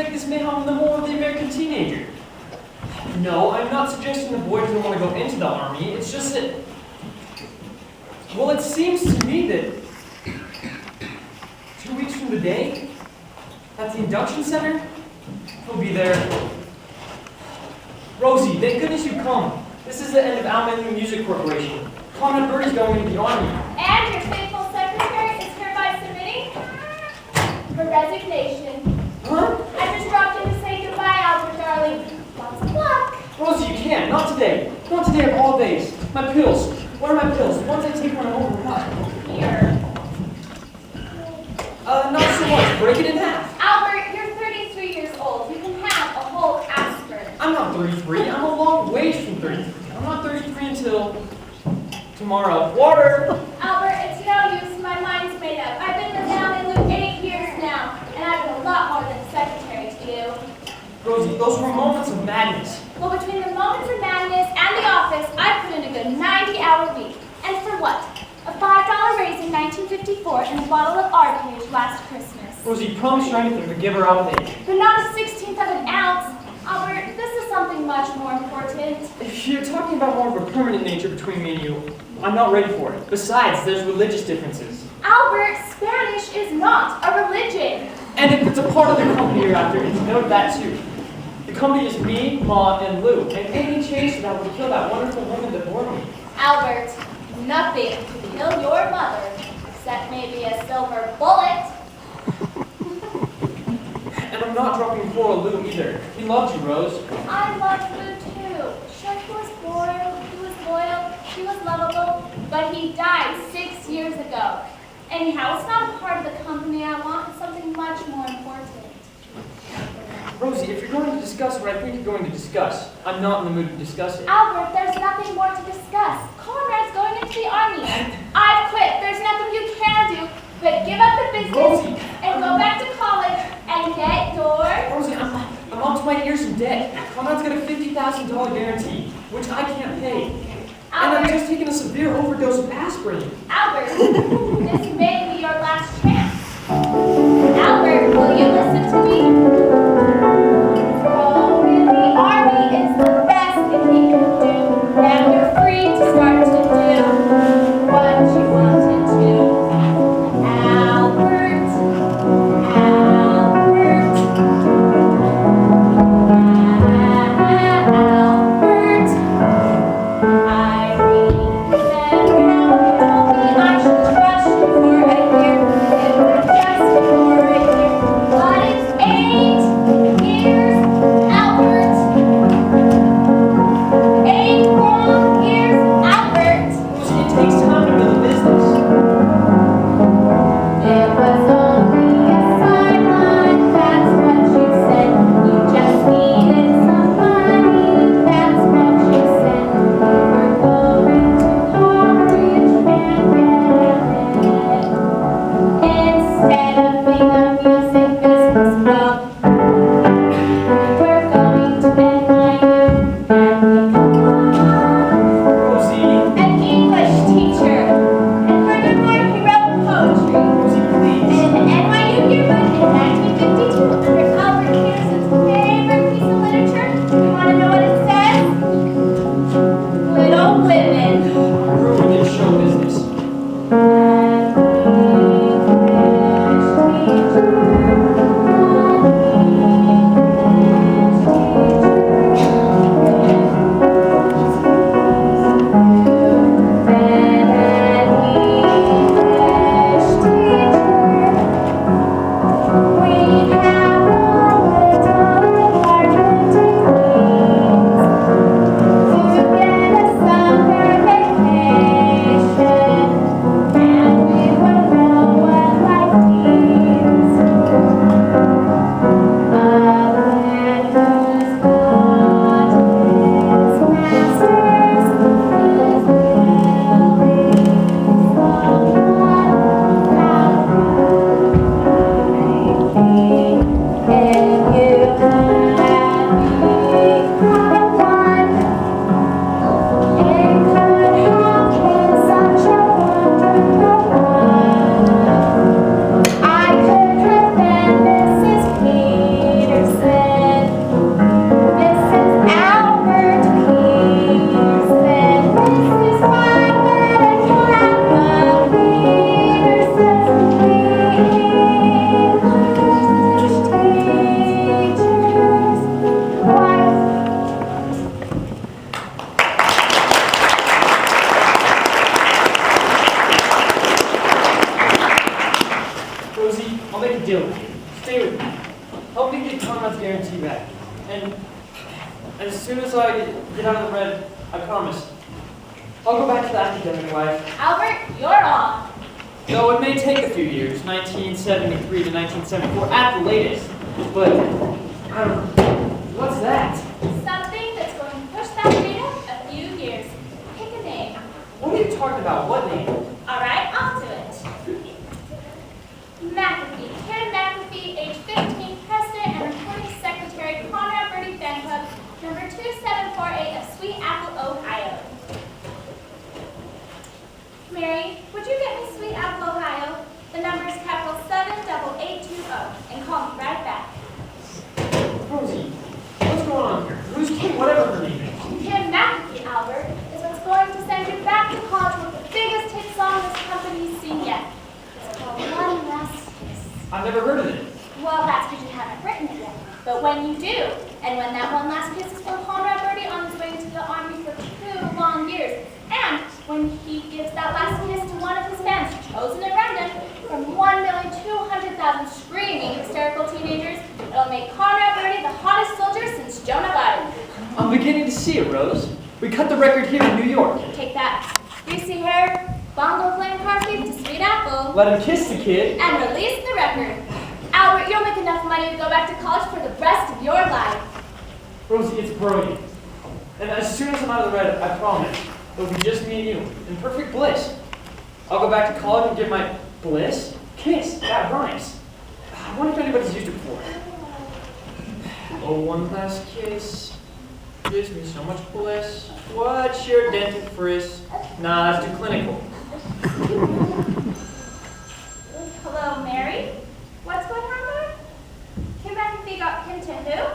suspect this may harm the whole of the American teenager. No, I'm not suggesting the boy doesn't want to go into the army. It's just that, well, it seems to me that 2 weeks from today, at the induction center, he'll be there. Rosie, thank goodness you come. This is the end of Almanu Music Corporation. Conrad Birdie's going into the army. And your faithful secretary is hereby submitting her resignation. Huh? I just dropped in to say goodbye, Albert, darling. Lots of luck. Rosie, you can't. Not today. Not today of all days. My pills. What are my pills? Once I take one, I'm overcut. Here. Not so much. Break it in half. Albert, you're 33 years old. You can have a whole aspirin. I'm not 33. I'm a long ways from 33. I'm not 33 until tomorrow. Water! Albert, it's no use. My mind's made up. I've been with Alan Luke 8 years now, and I've been a lot more than secretary to you. Rosie, those were moments of madness. Well, between the moments of madness and the office, I put in a good 90-hour week. And for what? A $5 raise in 1954 and a bottle of Arcade last Christmas. Rosie, promise you anything to give her outtake. But not a 16th of an ounce. Albert, this is something much more important. If you're talking about more of a permanent nature between me and you, I'm not ready for it. Besides, there's religious differences. Albert, Spanish is not a religion. And if it's a part of the company you're after, it's note that too. The company is me, Ma, and Lou, and any change to that would kill that wonderful woman that bore me. Albert, nothing to kill your mother, except maybe a silver bullet. And I'm not dropping poor old Lou either. He loved you, Rose. I loved Lou too. Sure, he was loyal, he was lovable, but he died 6 years ago. Anyhow, it's not a part of the company I want, it's something much more important. Rosie, if you're going to discuss what I think you're going to discuss, I'm not in the mood to discuss it. Albert, there's nothing more to discuss. Conrad's going into the army. I've quit. There's nothing you can do but give up the business Rosie. and go back to college and get your... Rosie, I'm up to my ears in debt. Conrad's got a $50,000 guarantee, which I can't pay. And I've Albert, just taken a severe overdose of aspirin. Albert, this may be your last chance. Albert, will you listen to me? Oh, really, army is the best that he can do. Now you're free to start to do what you wanted to. Albert, Albert, Albert. I remember how you told me I should trust you for a make a deal with you. Stay with me. Help me get Conrad's guarantee back. And as soon as I get out of the red, I promise, I'll go back to the academic life. Albert, you're on. Though it may take a few years, 1973 to 1974 at the latest. But, I don't know, what's that? Something that's going to push that date up a few years. Pick a name. What are you talking about? What name? All right, I'll do it. McAfee. Karen McAfee, age 15, president and recording secretary, Conrad Birdie Fan Club, number 2748 of Sweet Apple, Ohio. Mary, would you get me Sweet Apple, Ohio? The number is capital 78820, and call me right back. Rosie, what's going on here? Who's Kim, whatever her name is? Kim McAfee, Albert, is what's going to send you back to college with the biggest hit song this company's seen yet. It's called One Last Kiss. I've never heard of it. Well, that's because you haven't written it yet. But when you do, and when that one last kiss is from Conrad Birdie on his way to the army for 2 long years, and when he gives that last kiss to one of his fans, chosen at random, from 1,200,000 screaming, hysterical teenagers, it'll make Conrad Birdie the hottest soldier since Joan of Arc. I'm beginning to see it, Rose. We cut the record here in New York. Take that. Greasy hair, bongo playing Harvey to Sweet Apple, Let him kiss the kid. and release the record. Albert, you'll make enough money to go back to college for the rest of your life. Rosie, it's brilliant. And as soon as I'm out of the red, I promise, it'll be just me and you, in perfect bliss. I'll go back to college and get my bliss? Kiss, that rhymes. I wonder if anybody's used it before. Oh, one last kiss gives me so much bliss. What's your dental frisk? Nah, that's too clinical. Hello, Mary? What's going on there? Kim McAfee got pinned to who?